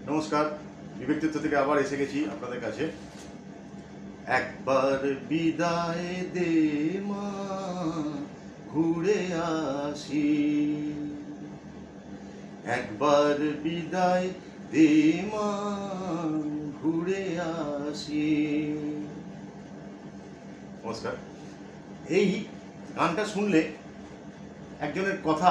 নমস্কার, বিবেকচিত্র থেকে আবার এসে গেছি আপনাদের কাছে। একবার বিদায় দে মা, ঘুরে আসি। একবার বিদায় দে মা, ঘুরে আসি। নমস্কার। এই গানটা শুনলে একজনের কথা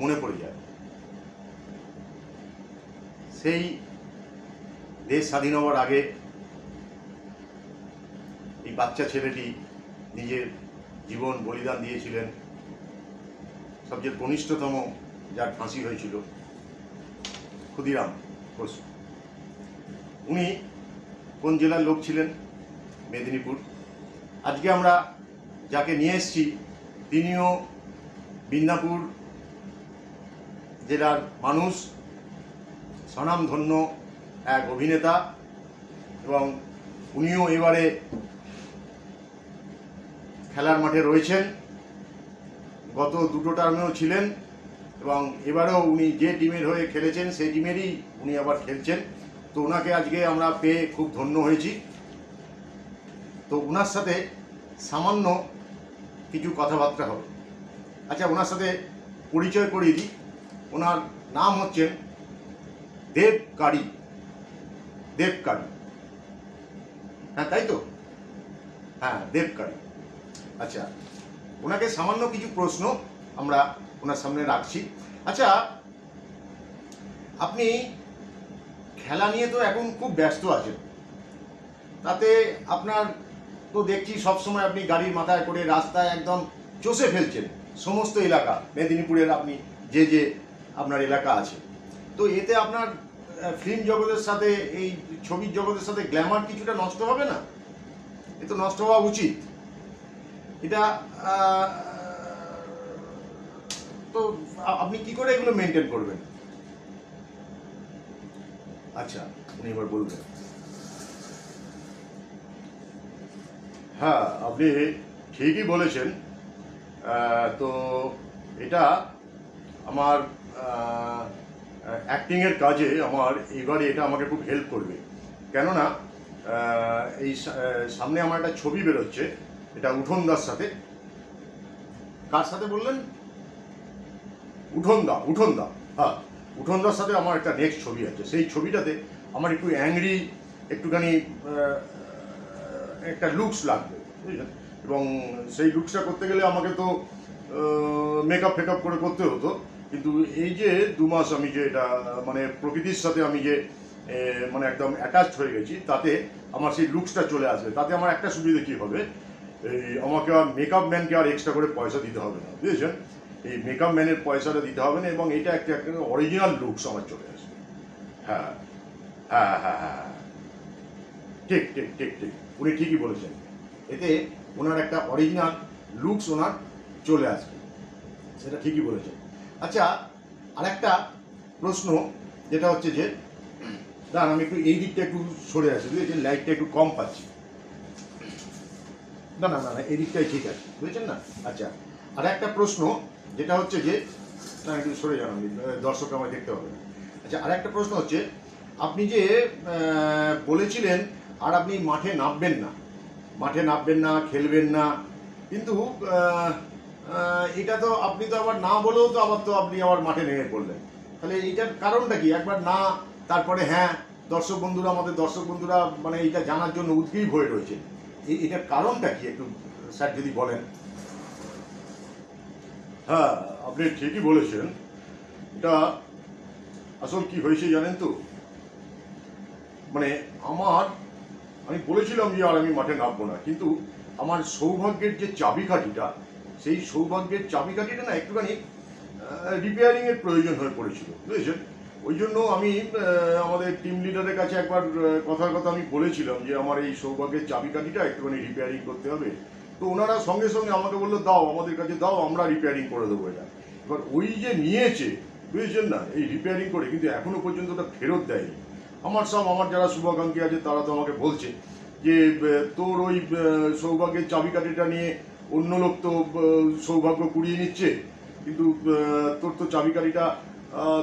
মনে পড়ে যায়। সেই দেশ স্বাধীন হওয়ার আগে এই বাচ্চা ছেলেটি নিজের জীবন বলিদান দিয়েছিলেন। সবচেয়ে কনিষ্ঠতম যার ফাঁসি হয়েছিল ক্ষুদিরাম বসু। উনি কোন জেলার লোক ছিলেন? মেদিনীপুর। আজকে আমরা যাকে নিয়ে এসেছি তিনিও মিদনাপুর জেলার মানুষ, স্বনামধন্য এক অভিনেতা, এবং উনিও এবারে খেলার মাঠে রয়েছেন। গত দুটো টার্মেও ছিলেন এবং এবারেও উনি যে টিমের হয়ে খেলেছেন সেই টিমেরই উনি আবার খেলছেন। তো ওনাকে আজকে আমরা পেয়ে খুব ধন্য হয়েছি। তো ওনার সাথে সামান্য কিছু কথাবার্তা হবে। আচ্ছা, ওনার সাথে পরিচয় করিয়ে দিই। ওনার নাম হচ্ছেন দেব কারি। দেব কারি, হ্যাঁ তাই তো, হ্যাঁ দেব কারি। আচ্ছা, ওনাকে সামান্য কিছু প্রশ্ন আমরা ওনার সামনে রাখছি। আচ্ছা, আপনি খেলা নিয়ে তো এখন খুব ব্যস্ত আছেন, তাতে আপনার তো দেখছি সবসময় আপনি গাড়ির মাথায় করে রাস্তায় একদম চষে ফেলছেন সমস্ত এলাকা, মেদিনীপুরের আপনি যে যে আপনার এলাকা আছে। তো এতে আপনার ফিল্ম জগতের সাথে, এই ছবির জগতের সাথে গ্ল্যামার কিছুটা নষ্ট হবে না? এ তো নষ্ট হওয়া উচিত। এটা তো আপনি কি করে এগুলো মেনটেন করবেন? আচ্ছা, উনি এবার বলবেন। হ্যাঁ, আপনি ঠিকই বলেছেন। তো এটা আমার অ্যাক্টিংয়ের কাজে আমার এবারে এটা আমাকে খুব হেল্প করবে। কেননা এই সামনে আমার একটা ছবি বেরোচ্ছে, এটা উঠোন দার সাথে। কার সাথে বললেন? উঠোন দা, হ্যাঁ উঠোন দার সাথে আমার একটা নেক্সট ছবি আছে। সেই ছবিটাতে আমার একটু অ্যাংরি, একটুখানি একটা লুকস লাগবে, বুঝলেন? এবং সেই লুকসটা করতে গেলে আমাকে তো মেকআপ ফেকআপ করে করতে হতো। কিন্তু এই যে 2 মাস আমি যে এটা মানে প্রকৃতির সাথে আমি যে মানে একদম অ্যাটাচড হয়ে গেছি, তাতে আমার সেই লুকসটা চলে আসবে। তাতে আমার একটা সুবিধা কী হবে, এই আমাকে আর মেকআপ ম্যানকে আর এক্সট্রা করে পয়সা দিতে হবে না, বুঝেছেন? এই মেকআপ ম্যানের পয়সাটা দিতে হবে না, এবং এটা একটা একটা অরিজিনাল লুকস আমার চলে আসবে। হ্যাঁ হ্যাঁ হ্যাঁ হ্যাঁ, ঠিক ঠিক ঠিক ঠিক, উনি ঠিকই বলেছেন। এতে ওনার একটা অরিজিনাল লুকস ওনার চলে আসবে, সেটা ঠিকই বলেছেন। আচ্ছা, আরেকটা প্রশ্ন যেটা হচ্ছে যে, দাঁড়ান আমি একটু এই দিকটা একটু সরে আসি, বুঝেছেন? লাইটটা একটু কম পাচ্ছি। না না না না, এই দিকটাই ঠিক আছে, বুঝেছেন না? আচ্ছা, আর একটা প্রশ্ন যেটা হচ্ছে যে, না একটু সরে যান, আমি দর্শক আমায় দেখতে হবে না। আচ্ছা, আর একটা প্রশ্ন হচ্ছে, আপনি যে বলেছিলেন আর আপনি মাঠে নামবেন না, মাঠে নামবেন না, খেলবেন না, কিন্তু এটা তো আপনি তো আবার না বলেও তো আবার তো আপনি আবার মাঠে নেমে পড়লেন। তাহলে এইটার কারণটা কি? একবার না, তারপরে হ্যাঁ। দর্শক বন্ধুরা, আমাদের দর্শক বন্ধুরা মানে এইটা জানার জন্য উদ্গ্রীব হয়ে রয়েছে। এটার কারণটা কি একটু স্যার যদি বলেন? হ্যাঁ, আপনি ঠিকই বলেছেন। এটা আসল কি হয়েছে জানেন তো, মানে আমি বলেছিলাম যে আর আমি মাঠে নামবো না, কিন্তু আমার সৌভাগ্যের যে চাবিকাঠিটা, সেই সৌভাগ্যের চাবিকাঠিটা না একটুখানি রিপেয়ারিংয়ের প্রয়োজন হয়ে পড়েছিল, বুঝেছেন? ওই জন্য আমি আমাদের টিম লিডারের কাছে একবার কথার কথা আমি বলেছিলাম যে আমার এই সৌভাগ্যের চাবিকাঠিটা একটুখানি রিপেয়ারিং করতে হবে। তো ওনারা সঙ্গে সঙ্গে আমাকে বললো, দাও আমাদের কাছে দাও, আমরা রিপেয়ারিং করে দেবো এটা। এবার ওই যে নিয়েছে, বুঝেছেন না, এই রিপেয়ারিং করে, কিন্তু এখনো পর্যন্ত ওটা ফেরত দেয়নি। আমার যারা শুভাকাঙ্ক্ষী আছে তারা তো আমাকে বলছে যে তোর ওই সৌভাগ্যের চাবিকাঠিটা নিয়ে অন্য লোক তো সৌভাগ্য কুড়িয়ে নিচ্ছে, কিন্তু তোর তো চাবিকাঠিটা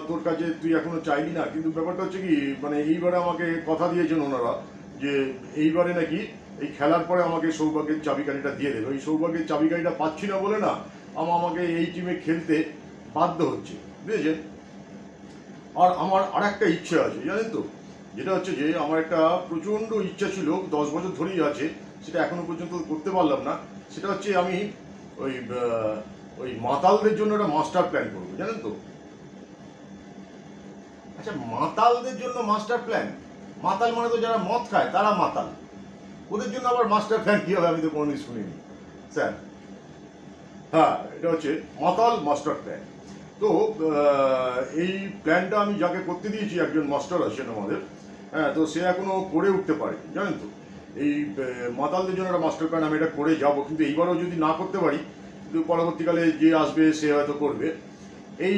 তোর কাছে তুই এখনো চাইলি না, কিন্তু ব্যাপারটা হচ্ছে কি মানে এইবারে আমাকে কথা দিয়েছেন ওনারা যে এইবারে নাকি এই খেলার পরে আমাকে সৌভাগ্যের চাবিকাঠিটা দিয়ে দেবে। ওই সৌভাগ্যের চাবিকাঠিটা পাচ্ছি না বলে না আমাকে এই টিমে খেলতে বাধ্য হচ্ছে, বুঝেছেন। আর আমার আর একটা ইচ্ছে আছে জানেন তো, যেটা হচ্ছে যে আমার একটা প্রচণ্ড ইচ্ছা ছিল 10 বছর ধরেই আছে, সেটা এখনো পর্যন্ত করতে পারলাম না। সেটা হচ্ছে আমি ওই ওই মাতালদের জন্য একটা মাস্টার প্ল্যান করবো, জানেন তো। আচ্ছা, মাতালদের জন্য মাস্টার প্ল্যান? মাতাল মানে তো যারা মদ খায় তারা মাতাল, ওদের জন্য আবার মাস্টার প্ল্যান কী হবে? আমি তো কোনোদিন শুনিনি স্যার। হ্যাঁ, এটা হচ্ছে মাতাল মাস্টার প্ল্যান। তো এই প্ল্যানটা আমি যাকে করতে দিয়েছি, একজন মাস্টার আছেন আমাদের, হ্যাঁ, তো সে এখনো করে উঠতে পারে, জানেন তো। এই মাতালদের জন্য একটা মাস্টার প্ল্যান আমি এটা করে যাব, কিন্তু এইবারও যদি না করতে পারি, কিন্তু পরবর্তীকালে যে আসবে সে হয়তো করবে। এই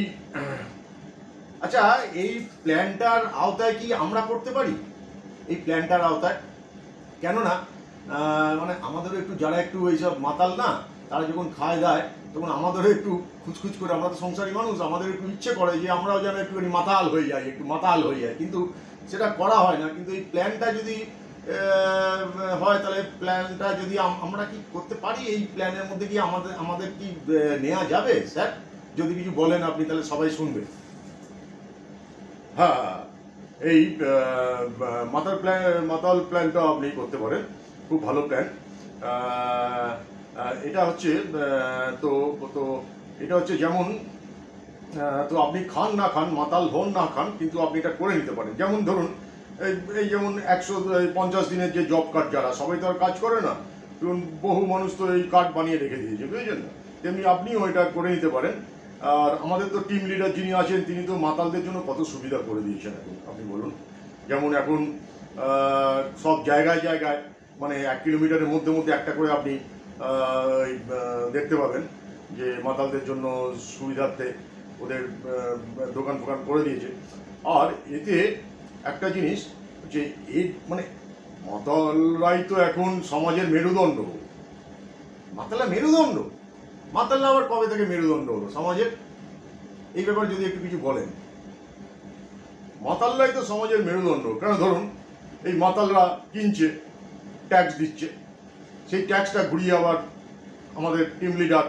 আচ্ছা, এই প্ল্যানটার আওতায় কি আমরা করতে পারি? এই প্ল্যানটার আওতায় কেননা মানে আমাদেরও একটু, যারা একটু এইসব মাতাল না, তারা যখন খায় দায় তখন আমাদেরও একটু খুচখুচ করে, আমরা তো সংসারী মানুষ, আমাদের একটু ইচ্ছে করে যে আমরাও যেন একটুখানি মাতাল হয়ে যাই, একটু মাতাল হয়ে যায়, কিন্তু সেটা করা হয় না। কিন্তু এই প্ল্যানটা যদি হয়, তাহলে প্ল্যানটা যদি আমরা কি করতে পারি, এই প্ল্যানের মধ্যে কি আমাদের কি নেওয়া যাবে স্যার? যদি কিছু বলেন আপনি, তাহলে সবাই শুনবে। হ্যাঁ, এই মাতাল প্ল্যানটা আপনি করতে পারেন, খুব ভালো প্ল্যান। এটা হচ্ছে তো তো এটা হচ্ছে যেমন তো আপনি খান না খান, মাতাল হন না খান, কিন্তু আপনি এটা করে নিতে পারেন। যেমন ধরুন এই যেমন 150 দিনের যে জব কার্ড, যারা সবাই তো আর কাজ করে না, ধরুন বহু মানুষ তো এই কার্ড বানিয়ে রেখে দিয়েছে, বুঝেছেন না, তেমনি আপনিও এটা করে নিতে পারেন। আর আমাদের তো টিম লিডার যিনি আছেন, তিনি তো মাতালদের জন্য কত সুবিধা করে দিয়েছেন এখন, আপনি বলুন। যেমন এখন সব জায়গায় জায়গায় মানে 1 কিলোমিটারের মধ্যে মধ্যে একটা করে আপনি দেখতে পাবেন যে মাতালদের জন্য সুবিধার্থে ওদের দোকান ফোকান করে দিয়েছে। আর এতে একটা জিনিস যে এই মানে মাতালরাই তো এখন সমাজের মেরুদণ্ড। মাতালরা মেরুদণ্ড? মাতালরা আবার কবে থেকে মেরুদণ্ড হলো সমাজের? এই ব্যাপারে যদি একটু কিছু বলেন। মাতালরাই তো সমাজের মেরুদণ্ড। কেন ধরুন এই মাতালরা কিনছে, ট্যাক্স দিচ্ছে, সেই ট্যাক্সটা ঘুরিয়ে আবার আমাদের টিম লিডার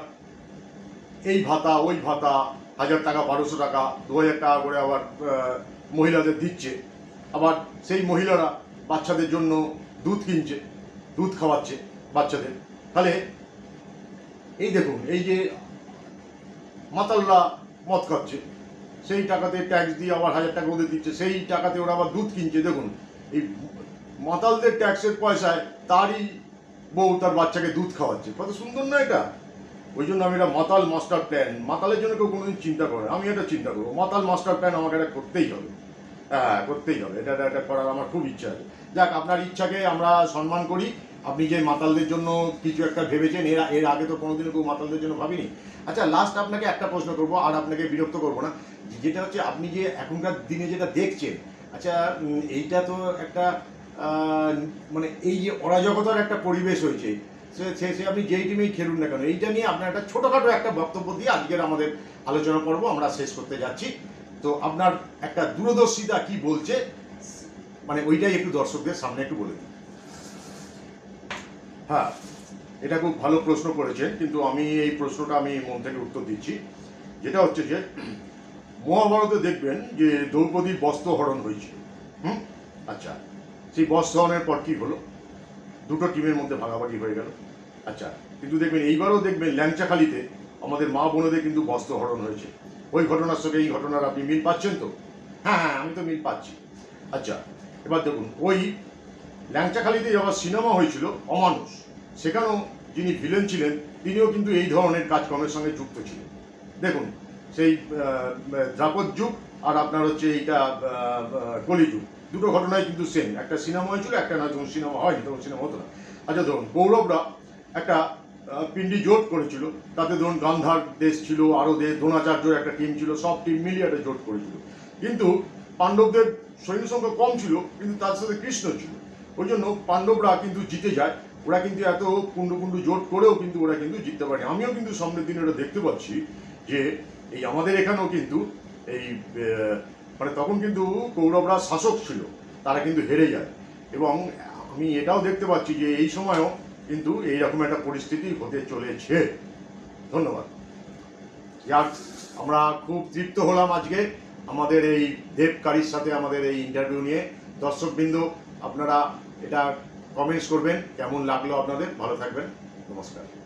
এই ভাতা ওই ভাতা, 1000 টাকা 1200 টাকা 2000 টাকা করে আবার মহিলাদের দিচ্ছে। আবার সেই মহিলারা বাচ্চাদের জন্য দুধ কিনছে, দুধ খাওয়াচ্ছে বাচ্চাদের। তাহলে এই দেখুন, এই যে মাতালরা মদ খাচ্ছে, সেই টাকাতে ট্যাক্স দিয়ে আবার 1000 টাকা ওদের দিচ্ছে, সেই টাকাতে ওরা আবার দুধ কিনছে। দেখুন, এই মাতালদের ট্যাক্সের পয়সায় তারই বউ তার বাচ্চাকে দুধ খাওয়াচ্ছে। কত সুন্দর না এটা? ওই জন্য আমি এটা মাতাল মাস্টার প্ল্যান, মাতালের জন্য কেউ কোনোদিন চিন্তা করে, আমি এটা চিন্তা করবো। মাতাল মাস্টার প্ল্যান আমাকে এটা করতেই হবে, হ্যাঁ করতেই হবে, এটা করার আমার খুব ইচ্ছা আছে। যাক, আপনার ইচ্ছাকে আমরা সম্মান করি। আপনি যে মাতালদের জন্য কিছু একটা ভেবেছেন, এর আগে তো কোনোদিনও কেউ মাতালদের জন্য ভাবিনি। আচ্ছা, লাস্ট আপনাকে একটা প্রশ্ন করবো, আর আপনাকে বিরক্ত করবো না, যেটা হচ্ছে আপনি যে এখনকার দিনে যেটা দেখছেন, আচ্ছা এইটা তো একটা মানে এই যে অরাজকতার একটা পরিবেশ হয়েছে, সে আপনি যেই টিমেই খেলুন না কেন, এইটা নিয়ে আপনার একটা ছোটোখাটো একটা বক্তব্য দিয়ে আজকের আমাদের আলোচনা পর্ব আমরা শেষ করতে যাচ্ছি। তো আপনার একটা দূরদর্শিতা কি বলছে, মানে ওইটাই একটু দর্শকদের সামনে একটু বলে দিন। হ্যাঁ, এটা খুব ভালো প্রশ্ন করেছেন, কিন্তু আমি এই প্রশ্নটা আমি মন থেকে উত্তর দিচ্ছি। যেটা হচ্ছে যে মহাভারতে দেখবেন যে দ্রৌপদীর বস্ত্রহরণ হয়েছিল। আচ্ছা, সেই বস্ত্রহরণের পর কি হলো? দুটো টিমের মধ্যে ভাগাভাগি হয়ে গেল। আচ্ছা, কিন্তু দেখবেন এইবারও দেখবেন ল্যাংচাখালিতে আমাদের মা বোনেদের কিন্তু বস্ত্রহরণ হয়েছে। ওই ঘটনার সঙ্গে এই ঘটনার আপনি মিল পাচ্ছেন তো? হ্যাঁ হ্যাঁ, আমি তো মিল পাচ্ছি। আচ্ছা, এবার দেখুন, ওই ল্যাংচাখালিতে আবার সিনেমা হয়েছিল অমানুষ, সেখানেও যিনি ভিলেন ছিলেন তিনিও কিন্তু এই ধরনের কাজকর্মের সঙ্গে যুক্ত ছিলেন। দেখুন, সেই দ্রাপদ যুগ আর আপনার হচ্ছে এইটা কলিযুগ, দুটো ঘটনায় কিন্তু সেম। একটা সিনেমা হয়েছিল, একটা না, যখন সিনেমা হয়নি তখন সিনেমা হতো না। আচ্ছা ধরুন, কৌরবরা একটা পিন্ডি জোট করেছিল, তাতে ধরুন গান্ধার দেশ ছিল, আরও দ্রোণাচার্যর একটা টিম ছিল, সব টিম মিলিয়ে একটা জোট করেছিল। কিন্তু পাণ্ডবদের সৈন্য সংখ্যা কম ছিল, কিন্তু তার সাথে কৃষ্ণ ছিল, ওই জন্য পাণ্ডবরা কিন্তু জিতে যায়। ওরা কিন্তু এত কুণ্ডু কুণ্ডু জোট করেও কিন্তু ওরা কিন্তু জিততে পারে। আমিও কিন্তু সামনের দিনে ওটা দেখতে পাচ্ছি যে এই আমাদের এখানেও কিন্তু এই মানে তখন কিন্তু কৌরবরা শাসক ছিল, তারা কিন্তু হেরে যায়। এবং আমি এটাও দেখতে পাচ্ছি যে এই সময়ও কিন্তু এইরকম একটা পরিস্থিতি হতে চলেছে। ধন্যবাদ। যাক, আমরা খুব তৃপ্ত হলাম আজকে আমাদের এই দেবকারীর সাথে আমাদের এই ইন্টারভিউ নিয়ে। দর্শকবৃন্দ, আপনারা এটা কমেন্টস করবেন কেমন লাগলো আপনাদের। ভালো থাকবেন, নমস্কার।